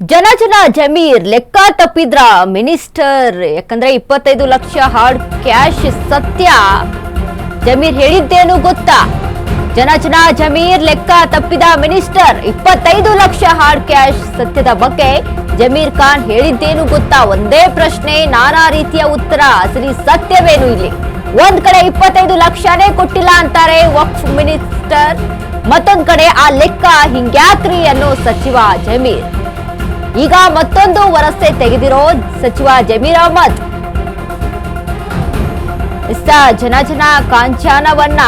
ಜನ ಜಮೀರ್ ಲೆಕ್ಕ ತಪ್ಪಿದ್ರ ಮಿನಿಸ್ಟರ್. ಯಾಕಂದ್ರೆ 25 ಲಕ್ಷ ಹಾರ್ಡ್ ಕ್ಯಾಶ್ ಸತ್ಯ. ಜಮೀರ್ ಹೇಳಿದ್ದೇನು ಗೊತ್ತಾ? ಜನ ಜಮೀರ್ ಲೆಕ್ಕ ತಪ್ಪಿದ ಮಿನಿಸ್ಟರ್. 25 ಲಕ್ಷ ಹಾರ್ಡ್ ಕ್ಯಾಶ್ ಸತ್ಯದ ಬಗ್ಗೆ ಜಮೀರ್ ಖಾನ್ ಹೇಳಿದ್ದೇನು ಗೊತ್ತಾ? ಒಂದೇ ಪ್ರಶ್ನೆ, ನಾನಾ ರೀತಿಯ ಉತ್ತರ. ಅಸಲಿ ಸತ್ಯವೇನು ಇಲ್ಲಿ? ಒಂದ್ ಕಡೆ 25 ಲಕ್ಷನೇ ಕೊಟ್ಟಿಲ್ಲ ಅಂತಾರೆ ವಕ್ಫ್ ಮಿನಿಸ್ಟರ್, ಮತ್ತೊಂದ್ ಕಡೆ ಆ ಲೆಕ್ಕ ಹಿಂಗ್ಯಾಕ್ರಿ ಅನ್ನೋ ಸಚಿವ ಜಮೀರ್. ಈಗ ಮತ್ತೊಂದು ವರಸೆ ತೆಗೆದಿರೋ ಸಚಿವ ಜಮೀರ್ ಅಹ್ಮದ್. ಜನ ಕಾಂಚಾನವನ್ನ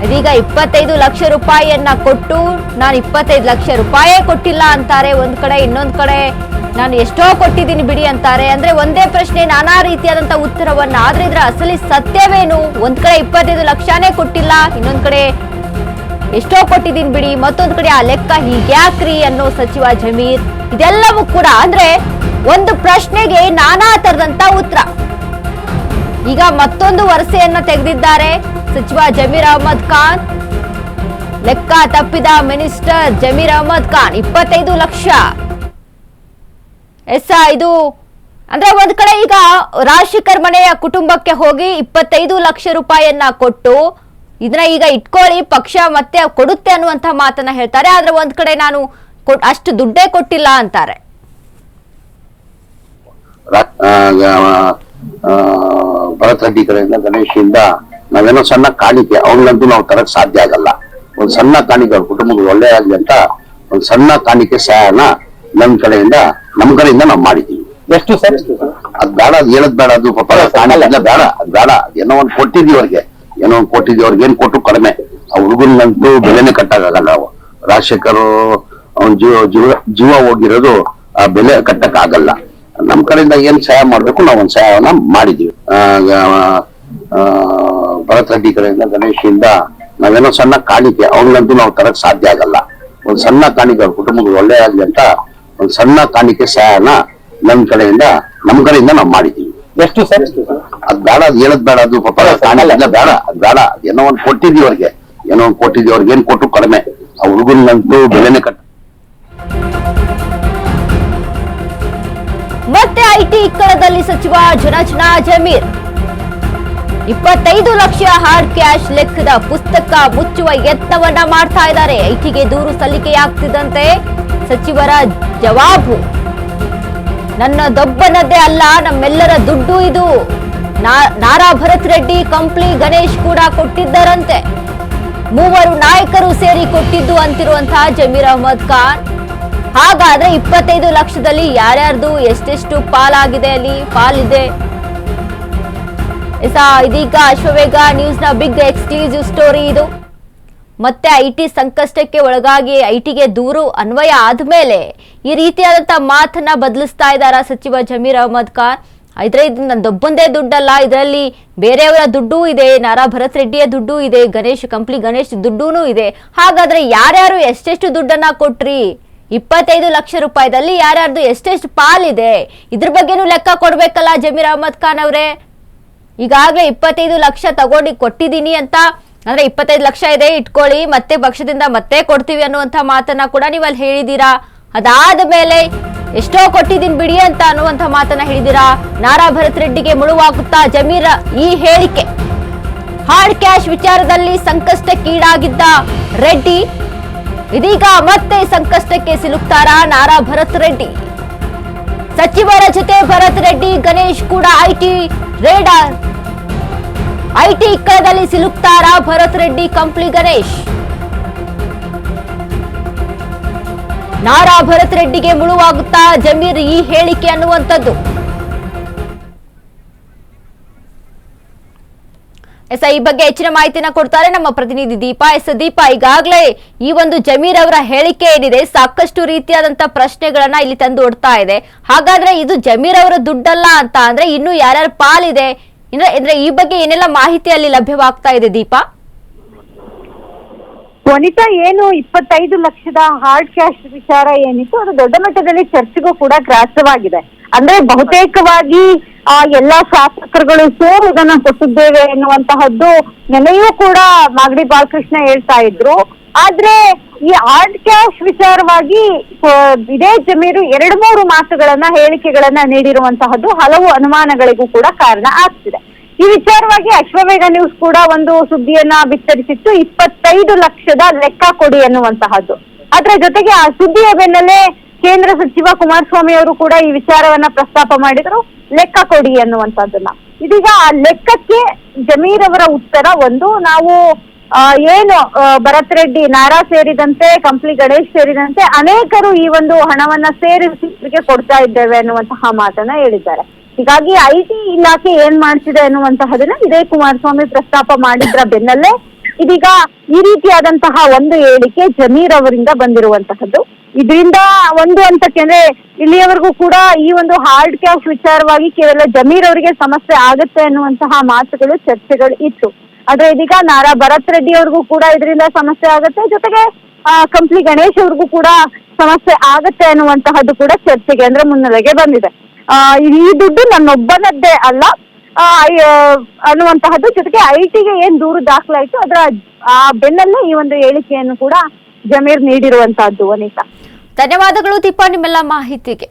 ಇದೀಗ 25 ಲಕ್ಷ ರೂಪಾಯಿಯನ್ನ ಕೊಟ್ಟು ನಾನು 25 ಲಕ್ಷ ರೂಪಾಯಿ ಕೊಟ್ಟಿಲ್ಲ ಅಂತಾರೆ ಒಂದ್ ಕಡೆ, ಇನ್ನೊಂದ್ ಕಡೆ ನಾನು ಎಷ್ಟೋ ಕೊಟ್ಟಿದ್ದೀನಿ ಬಿಡಿ ಅಂತಾರೆ. ಅಂದ್ರೆ ಒಂದೇ ಪ್ರಶ್ನೆ, ನಾನಾ ರೀತಿಯಾದಂತ ಉತ್ತರವನ್ನ. ಆದ್ರೆ ಇದ್ರ ಅಸಲಿ ಸತ್ಯವೇನು? ಒಂದ್ ಕಡೆ 25 ಲಕ್ಷನೇ ಕೊಟ್ಟಿಲ್ಲ, ಇನ್ನೊಂದ್ ಕಡೆ ಎಷ್ಟೋ ಕೊಟ್ಟಿದ್ದೀನಿ ಬಿಡಿ, ಮತ್ತೊಂದ್ ಕಡೆ ಆ ಲೆಕ್ಕ ಹೀಗ್ಯಾಕ್ರಿ ಅನ್ನೋ ಸಚಿವ ಜಮೀರ್. ಇದೆಲ್ಲವೂ ಕೂಡ ಅಂದ್ರೆ ಒಂದು ಪ್ರಶ್ನೆಗೆ ನಾನಾ ತರದಂತ ಉತ್ತರ. ಈಗ ಮತ್ತೊಂದು ವರಸೆಯನ್ನ ತೆಗೆದಿದ್ದಾರೆ ಸಚಿವ ಜಮೀರ್ ಅಹ್ಮದ್ ಖಾನ್. ಲೆಕ್ಕ ತಪ್ಪಿದ ಮಿನಿಸ್ಟರ್ ಜಮೀರ್ ಅಹ್ಮದ್ ಖಾನ್. 25 ಲಕ್ಷ ಇದು ಅಂದ್ರೆ ಒಂದ್ ಕಡೆ ಈಗ ರಾಜಶೇಖರ್ ಮನೆಯ ಕುಟುಂಬಕ್ಕೆ ಹೋಗಿ 25 ಲಕ್ಷ ರೂಪಾಯಿಯನ್ನ ಕೊಟ್ಟು ಇದನ್ನ ಈಗ ಇಟ್ಕೊಳ್ಳಿ, ಪಕ್ಷ ಮತ್ತೆ ಕೊಡುತ್ತೆ ಅನ್ನುವಂತ ಮಾತನ್ನ ಹೇಳ್ತಾರೆ. ಆದ್ರೆ ಒಂದ್ ಕಡೆ ನಾನು ಅಷ್ಟು ದುಡ್ಡೇ ಕೊಟ್ಟಿಲ್ಲ ಅಂತಾರೆ. ಭರತ್ ರೆಡ್ಡಿ ಕಡೆಯಿಂದ ಗಣೇಶಿಂದ ನಾವೇನೋ ಸಣ್ಣ ಕಾಣಿಕೆ ಅವ್ರಿಗಂತೂ ನಾವು ತರಕ್ ಸಾಧ್ಯ ಆಗಲ್ಲ. ಒಂದ್ ಸಣ್ಣ ಕಾಣಿಕೆ ಅವ್ರ ಕುಟುಂಬಕ್ಕೆ ಒಳ್ಳೆ ಆಗ್ಲಿ ಅಂತ ಒಂದ್ ಸಣ್ಣ ಕಾಣಿಕೆ ಸಹಾಯನ ನಮ್ ಕಡೆಯಿಂದ ನಾವು ಮಾಡಿದೀವಿ. ಎಷ್ಟು ಸರ್? ಅದ್ ಬೇಡ, ಅದ್ ಹೇಳದ್ ಬೇಡ, ಅದು ಪಾಪ ಕಾಣಿಲ್ಲ, ಬೇಡ, ಅದ್ ಬೇಡ. ಏನೋ ಒಂದ್ ಕೊಟ್ಟಿದೀವಿ ಅವ್ರಿಗೆ, ಏನ್ ಕೊಟ್ಟು ಕಡಿಮೆ. ಆ ಹುಡುಗನಂತೂ ಬೆಲೆನೆ ಕಟ್ಟಕ್ಕಾಗಲ್ಲ. ನಾವು ರಾಜಶೇಖರ್ ಅವ್ನ ಜೀವ ಹೋಗಿರೋದು ಆ ಬೆಲೆ ಕಟ್ಟಕ್ ಆಗಲ್ಲ. ನಮ್ ಕಡೆಯಿಂದ ಏನ್ ಸಹಾಯ ಮಾಡ್ಬೇಕು ನಾವು ಒಂದ್ ಸಹಾಯನ ಮಾಡಿದೀವಿ. ಭರತ್ ರೆಡ್ಡಿ ಕಡೆಯಿಂದ ಗಣೇಶಿಂದ ನಾವೇನೋ ಸಣ್ಣ ಕಾಣಿಕೆ ಅವ್ರಿಗಂತೂ ನಾವು ತರಕ್ ಸಾಧ್ಯ ಆಗಲ್ಲ. ಒಂದ್ ಸಣ್ಣ ಕಾಣಿಕೆ ಅವ್ರ ಕುಟುಂಬಕ್ಕೆ ಒಳ್ಳೆ ಆಗ್ಲಿ ಅಂತ ಒಂದ್ ಸಣ್ಣ ಕಾಣಿಕೆ ಸಹಾಯನ ನಮ್ ಕಡೆಯಿಂದ ನಾವು ಮಾಡಿದೀವಿ. ಎಷ್ಟು ಸರ್? ಅದ್ ಬೇಡ, ಅದ್ ಹೇಳದ್ ಬೇಡ, ಅದು ಪಾಪ ಕಾಣಿಲ್ಲ, ಬೇಡ, ಅದ್ ಬೇಡ. ಏನೋ ಒಂದ್ ಕೊಟ್ಟಿದೀವಿ ಅವ್ರಿಗೆ, ಏನ್ ಕೊಟ್ಟು ಕಡಿಮೆ. ಆ ಹುಡುಗನಂತೂ ಬೆಲೆನೆ ಕಟ್ಟ. ಮತ್ತೆ ಐಟಿ ಇಕ್ಕಳದಲ್ಲಿ ಸಚಿವ ಜನ ಜಮೀರ್. 25 ಲಕ್ಷ ಹಾರ್ಡ್ ಕ್ಯಾಶ್ ಲೆಕ್ಕದ ಪುಸ್ತಕ ಮುಚ್ಚುವ ಯತ್ನವನ್ನ ಮಾಡ್ತಾ ಇದ್ದಾರೆ. ಐಟಿಗೆ ದೂರು ಸಲ್ಲಿಕೆಯಾಗ್ತಿದ್ದಂತೆ ಸಚಿವರ ಜವಾಬು, ನನ್ನದೊಬ್ಬನದ್ದೇ ಅಲ್ಲ, ನಮ್ಮೆಲ್ಲರ ದುಡ್ಡು ಇದು. ನಾರಾ ಭರತ್ ರೆಡ್ಡಿ, ಕಂಪ್ಲಿ ಗಣೇಶ್ ಕೂಡ ಕೊಟ್ಟಿದ್ದರಂತೆ. ಮೂವರು ನಾಯಕರು ಸೇರಿ ಕೊಟ್ಟಿದ್ದು ಅಂತಿರುವಂತಹ ಜಮೀರ್ ಅಹ್ಮದ್ ಖಾನ್. ಹಾಗಾದ್ರೆ 25 ಲಕ್ಷದಲ್ಲಿ ಯಾರ್ಯಾರ್ದು ಎಷ್ಟೆಷ್ಟು ಪಾಲಾಗಿದೆ, ಅಲ್ಲಿ ಪಾಲಿದೆ? ಇದೀಗ ಅಶ್ವವೇಗ ನ್ಯೂಸ್ ನ ಬಿಗ್ ಎಕ್ಸ್ಕ್ಲೂಸಿವ್ ಸ್ಟೋರಿ ಇದು. ಮತ್ತೆ ಐಟಿ ಸಂಕಷ್ಟಕ್ಕೆ ಒಳಗಾಗಿ ಐಟಿಗೆ ದೂರು ಅನ್ವಯ ಆದ್ಮೇಲೆ ಈ ರೀತಿಯಾದಂತಹ ಮಾತನ್ನ ಬದಲಿಸ್ತಾ ಇದ್ದಾರ ಸಚಿವ ಜಮೀರ್ ಅಹ್ಮದ್ ಖಾನ್. ಇದ್ರೆ ಇದು ನಂದೊಬ್ಬಂದೇ ದುಡ್ಡಲ್ಲ, ಇದರಲ್ಲಿ ಬೇರೆಯವರ ದುಡ್ಡು ಇದೆ, ನಾರಾ ಭರತ್ ರೆಡ್ಡಿಯ ದುಡ್ಡು ಇದೆ, ಕಂಪ್ಲಿ ಗಣೇಶ್ ದುಡ್ಡೂ ಇದೆ. ಹಾಗಾದ್ರೆ ಯಾರ್ಯಾರು ಎಷ್ಟೆಷ್ಟು ದುಡ್ಡನ್ನ ಕೊಟ್ರಿ? 25 ಲಕ್ಷ ರೂಪಾಯಿದಲ್ಲಿ ಯಾರ್ಯಾರ್ದು ಎಷ್ಟೆಷ್ಟು ಪಾಲಿದೆ? ಇದ್ರ ಬಗ್ಗೆನೂ ಲೆಕ್ಕ ಕೊಡ್ಬೇಕಲ್ಲ ಜಮೀರ್ ಅಹ್ಮದ್ ಖಾನ್ ಅವರೇ. ಈಗಾಗಲೇ 25 ಲಕ್ಷ ತಗೊಂಡು ಕೊಟ್ಟಿದ್ದೀನಿ ಅಂತ, ಅಂದ್ರೆ 25 ಲಕ್ಷ ಇದೆ ಇಟ್ಕೊಳ್ಳಿ, ಮತ್ತೆ ಪಕ್ಷದಿಂದ ಮತ್ತೆ ಕೊಡ್ತೀವಿ ಅನ್ನುವಂಥ ಮಾತನ್ನ ಕೂಡ ನೀವು ಅಲ್ಲಿ ಹೇಳಿದೀರಾ. ಅದಾದ ಮೇಲೆ ಎಷ್ಟೋ ಕೊಟ್ಟಿದ್ದೀನಿ ಬಿಡಿ ಅಂತ ಅನ್ನುವಂಥ ಮಾತನ್ನ ಹೇಳಿದೀರಾ. ನಾರಾ ಭರತ್ ರೆಡ್ಡಿಗೆ ಮುಳುವಾಗುತ್ತಾ ಜಮೀರ್ ಈ ಹೇಳಿಕೆ? ಹಾರ್ಡ್ ಕ್ಯಾಶ್ ವಿಚಾರದಲ್ಲಿ ಸಂಕಷ್ಟಕ್ಕೀಡಾಗಿದ್ದ ರೆಡ್ಡಿ ಇದೀಗ ಮತ್ತೆ ಸಂಕಷ್ಟಕ್ಕೆ ಸಿಲುಕ್ತಾರಾ ನಾರಾ ಭರತ್ ರೆಡ್ಡಿ? ಸಚಿವರ ಜೊತೆ ಭರತ್ ರೆಡ್ಡಿ, ಗಣೇಶ್ ಕೂಡ ಐಟಿ ರೇಡಾರ್. ಐಟಿ ಇಕ್ಕಳದಲ್ಲಿ ಸಿಲುಕ್ತಾರಾ ಭರತ್ ರೆಡ್ಡಿ, ಕಂಪ್ಲಿ ಗಣೇಶ್? ನಾರಾ ಭರತ್ ರೆಡ್ಡಿಗೆ ಮುಳುವಾಗುತ್ತಾ ಜಮೀರ್ ಈ ಹೇಳಿಕೆ ಅನ್ನುವಂಥದ್ದು. ಈ ಬಗ್ಗೆ ಹೆಚ್ಚಿನ ಮಾಹಿತಿನ ಕೊಡ್ತಾರೆ ನಮ್ಮ ಪ್ರತಿನಿಧಿ ದೀಪಾ. ದೀಪಾ, ಈಗಾಗಲೇ ಈ ಒಂದು ಜಮೀರ್ ಅವರ ಹೇಳಿಕೆ ಏನಿದೆ ಸಾಕಷ್ಟು ರೀತಿಯಾದಂತ ಪ್ರಶ್ನೆಗಳನ್ನ ಇಲ್ಲಿ ತಂದು ಒಡ್ತಾ ಇದೆ. ಹಾಗಾದ್ರೆ ಇದು ಜಮೀರ್ ಅವರ ದುಡ್ಡಲ್ಲ ಅಂತ ಅಂದ್ರೆ ಇನ್ನು ಯಾರ್ಯಾರ ಪಾಲಿದೆ, ಅಂದ್ರೆ ಈ ಬಗ್ಗೆ ಏನೆಲ್ಲ ಮಾಹಿತಿ ಅಲ್ಲಿ ಲಭ್ಯವಾಗ್ತಾ ಇದೆ ದೀಪಾ? ವನಿತಾ, ಏನು 25 ಲಕ್ಷದ ಹಾರ್ಡ್ ಕ್ಯಾಶ್ ವಿಚಾರ ಏನಿತ್ತು ಅದು ದೊಡ್ಡ ಮಟ್ಟದಲ್ಲಿ ಚರ್ಚೆಗೂ ಕೂಡ ಗ್ರಾಸವಾಗಿದೆ. ಅಂದ್ರೆ ಬಹುತೇಕವಾಗಿ ಎಲ್ಲಾ ಶಾಸಕರುಗಳು ಸೇರಿ ಇದನ್ನ ಕೊಟ್ಟಿದ್ದೇವೆ ಎನ್ನುವಂತಹದ್ದು ನೆನೆಯೂ ಕೂಡ ಮಾಗಡಿ ಬಾಲಕೃಷ್ಣ ಹೇಳ್ತಾ ಇದ್ರು. ಆದ್ರೆ ಈ ಹಾರ್ಡ್ ಕ್ಯಾಶ್ ವಿಚಾರವಾಗಿ ಇದೇ ಜಮೀರು 2-3 ಮಾತುಗಳನ್ನ ಹೇಳಿಕೆಗಳನ್ನ ನೀಡಿರುವಂತಹದ್ದು ಹಲವು ಅನುಮಾನಗಳಿಗೂ ಕೂಡ ಕಾರಣ ಆಗ್ತಿದೆ. ಈ ವಿಚಾರವಾಗಿ ಅಶ್ವವೇಗ ನ್ಯೂಸ್ ಕೂಡ ಒಂದು ಸುದ್ದಿಯನ್ನ ಬಿತ್ತರಿಸಿತ್ತು, 25 ಲಕ್ಷದ ಲೆಕ್ಕ ಕೊಡಿ ಅನ್ನುವಂತಹದ್ದು. ಅದರ ಜೊತೆಗೆ ಆ ಸುದ್ದಿಯ ಬೆನ್ನಲ್ಲೇ ಕೇಂದ್ರ ಸಚಿವ ಕುಮಾರಸ್ವಾಮಿ ಅವರು ಕೂಡ ಈ ವಿಚಾರವನ್ನ ಪ್ರಸ್ತಾಪ ಮಾಡಿದ್ರು, ಲೆಕ್ಕ ಕೊಡಿ ಅನ್ನುವಂಥದ್ದನ್ನ. ಇದೀಗ ಆ ಲೆಕ್ಕಕ್ಕೆ ಜಮೀರ್ ಅವರ ಉತ್ತರ ಒಂದು, ನಾವು ಏನು ಭರತ್ ರೆಡ್ಡಿ, ನಾರಾ ಸೇರಿದಂತೆ ಕಂಪ್ಲಿ ಗಣೇಶ್ ಸೇರಿದಂತೆ ಅನೇಕರು ಈ ಒಂದು ಹಣವನ್ನ ಸೇರಿಸಿ ಕೊಡ್ತಾ ಇದ್ದೇವೆ ಅನ್ನುವಂತಹ ಮಾತನ್ನ ಹೇಳಿದ್ದಾರೆ. ಹೀಗಾಗಿ IT ಇಲಾಖೆ ಏನ್ ಮಾಡ್ತಿದೆ ಅನ್ನುವಂತಹದನ್ನ ಇದೇ ಕುಮಾರಸ್ವಾಮಿ ಪ್ರಸ್ತಾಪ ಮಾಡಿದ್ರ ಬೆನ್ನಲ್ಲೇ ಇದೀಗ ಈ ರೀತಿಯಾದಂತಹ ಒಂದು ಹೇಳಿಕೆ ಜಮೀರ್ ಅವರಿಂದ ಬಂದಿರುವಂತಹದ್ದು. ಇದರಿಂದ ಒಂದು ಹಂತಕ್ಕೆ ಅಂದ್ರೆ ಇಲ್ಲಿಯವರೆಗೂ ಕೂಡ ಈ ಒಂದು ಹಾರ್ಡ್ ಕ್ಯಾಶ್ ವಿಚಾರವಾಗಿ ಕೇವಲ ಜಮೀರ್ ಅವರಿಗೆ ಸಮಸ್ಯೆ ಆಗುತ್ತೆ ಅನ್ನುವಂತಹ ಮಾತುಗಳು, ಚರ್ಚೆಗಳು ಇತ್ತು. ಆದ್ರೆ ಇದೀಗ ನಾರಾ ಭರತ್ ರೆಡ್ಡಿ ಅವ್ರಿಗೂ ಕೂಡ ಇದರಿಂದ ಸಮಸ್ಯೆ ಆಗುತ್ತೆ, ಜೊತೆಗೆ ಕಂಪ್ಲಿ ಗಣೇಶ್ ಅವ್ರಿಗೂ ಕೂಡ ಸಮಸ್ಯೆ ಆಗುತ್ತೆ ಅನ್ನುವಂತಹದ್ದು ಕೂಡ ಚರ್ಚೆಗೆ ಅಂದ್ರೆ ಮುನ್ನೆಲೆಗೆ ಬಂದಿದೆ. ಈ ದುಡ್ಡು ನನ್ನೊಬ್ಬನದ್ದೇ ಅಲ್ಲ ಅನ್ನುವಂತಹದ್ದು, ಜೊತೆಗೆ IT ಗೆ ಏನ್ ದೂರು ದಾಖಲಾಯಿತು ಅದರ ಆ ಬೆನ್ನಲ್ಲೇ ಈ ಒಂದು ಹೇಳಿಕೆಯನ್ನು ಕೂಡ ಜಮೀರ್ ನೀಡಿರುವಂತಹದ್ದು. ಅನಿತಾ, ಧನ್ಯವಾದಗಳು ದೀಪಾ ನಿಮ್ಮೆಲ್ಲ ಮಾಹಿತಿಗೆ.